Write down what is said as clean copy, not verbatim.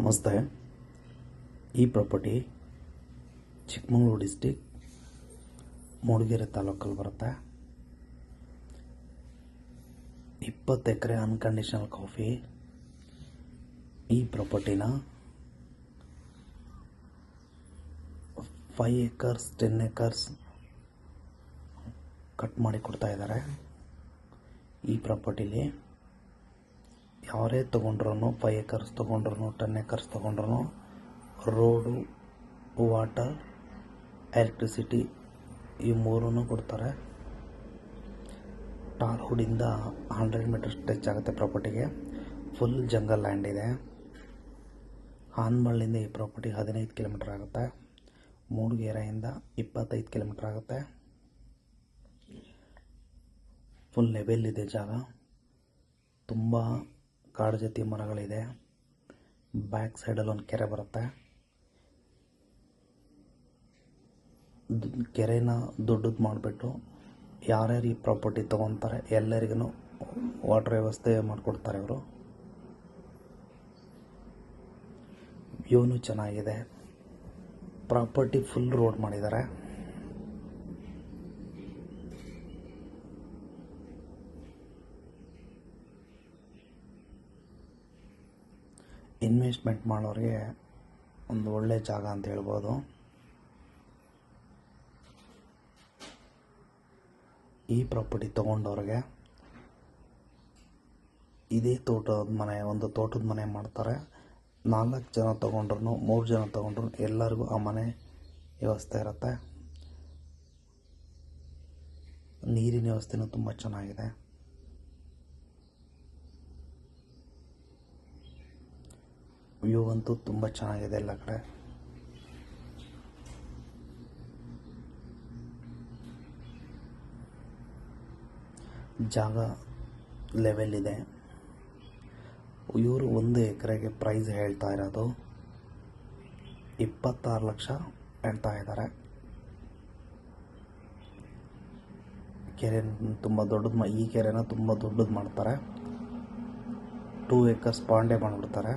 ನಮಸ್ತೆ. ಈ property Chikkamagaluru district Mudigere ತಾಲೂಕಲ್ಲಿ ಬರುತ್ತೆ. 20 ಎಕರೆ ಅನ್ಕಂಡೀಷನಲ್ ಕಾಫಿ. ಈ ಪ್ರಾಪರ್ಟಿನ 5 ಎಕರ್ಸ್ 10 ಎಕರ್ಸ್ ಕಟ್ ಮಾಡಿ ಕೊಡ್ತಾ ಇದ್ದಾರೆ. ಈ ಪ್ರಾಪರ್ಟಿಲಿ ಯಾರೇ ತೊಗೊಂಡ್ರೂ 5 ಎಕರ್ಸ್ ತೊಗೊಂಡ್ರು 10 ಎಕರ್ಸ್ ತೊಗೊಂಡ್ರು ರೋಡು, ವಾಟರ್, ಎಲೆಕ್ಟ್ರಿಸಿಟಿ ಈ ಮೂರನ್ನು ಕೊಡ್ತಾರೆ. ಟಾರ್ ಹುಡಿಂದ 100 ಮೀಟರ್ಸ್ ಟಚ್ ಆಗುತ್ತೆ ಪ್ರಾಪರ್ಟಿಗೆ. ಫುಲ್ ಜಂಗಲ್ ಲ್ಯಾಂಡ್ ಇದೆ. ಹಾನಮಳ್ಳಿಯಿಂದ ಈ ಪ್ರಾಪರ್ಟಿ 15 ಕಿಲೋಮೀಟರ್ ಆಗುತ್ತೆ. ಮೂಡಿಗೆರೆಯಿಂದ 25 ಕಿಲೋಮೀಟರ್ ಆಗುತ್ತೆ. ಫುಲ್ ಲೆವೆಲ್ ಇದೆ ಜಾಗ. ತುಂಬ ಕಾಡು ಜಾತಿ ಮರಗಳಿದೆ. ಬ್ಯಾಕ್ ಸೈಡಲ್ಲಿ ಒಂದು ಕೆರೆ ಬರುತ್ತೆ. ಕೆರೆನ ದೊಡ್ಡದು ಮಾಡಿಬಿಟ್ಟು ಯಾರ್ಯಾರು ಈ ಪ್ರಾಪರ್ಟಿ ತೊಗೊತಾರೆ ಎಲ್ಲರಿಗೂ ವಾಟರ್ ವ್ಯವಸ್ಥೆ ಮಾಡಿಕೊಡ್ತಾರೆ ಅವರು. ವ್ಯೂನು ಚೆನ್ನಾಗಿದೆ. ಪ್ರಾಪರ್ಟಿ ಫುಲ್ ರೋಡ್ ಮಾಡಿದ್ದಾರೆ. ಇನ್ವೆಸ್ಟ್ಮೆಂಟ್ ಮಾಡೋರಿಗೆ ಒಂದು ಒಳ್ಳೆ ಜಾಗ ಅಂತ ಹೇಳ್ಬೋದು. ಈ ಪ್ರಾಪರ್ಟಿ ತೊಗೊಂಡವ್ರಿಗೆ ಇದೇ ಒಂದು ತೋಟದ ಮನೆ ಮಾಡ್ತಾರೆ. 4 ಜನ ತೊಗೊಂಡ್ರು 3 ಜನ ತೊಗೊಂಡ್ರು ಎಲ್ಲರಿಗೂ ಆ ಮನೆ ವ್ಯವಸ್ಥೆ ಇರುತ್ತೆ. ನೀರಿನ ವ್ಯವಸ್ಥೆನೂ ತುಂಬ ಚೆನ್ನಾಗಿದೆ. ವ್ಯೂ ಅಂತೂ ತುಂಬ ಚೆನ್ನಾಗಿದೆ ಎಲ್ಲ ಕಡೆ. ಜಾಗ ಲೆವೆಲ್ ಇದೆ. ಇವರು 1 ಎಕರೆಗೆ ಪ್ರೈಸ್ ಹೇಳ್ತಾ ಇರೋದು 26 ಲಕ್ಷ ಹೇಳ್ತಾ ಇದ್ದಾರೆ. ಕೆರೆ ತುಂಬ ದೊಡ್ಡದು, ಈ ಕೆರೆನ ತುಂಬ ದೊಡ್ಡದು ಮಾಡ್ತಾರೆ. 2 ಎಕರ್ಸ್ ಪಾಂಡೆ ಮಾಡಿಬಿಡ್ತಾರೆ.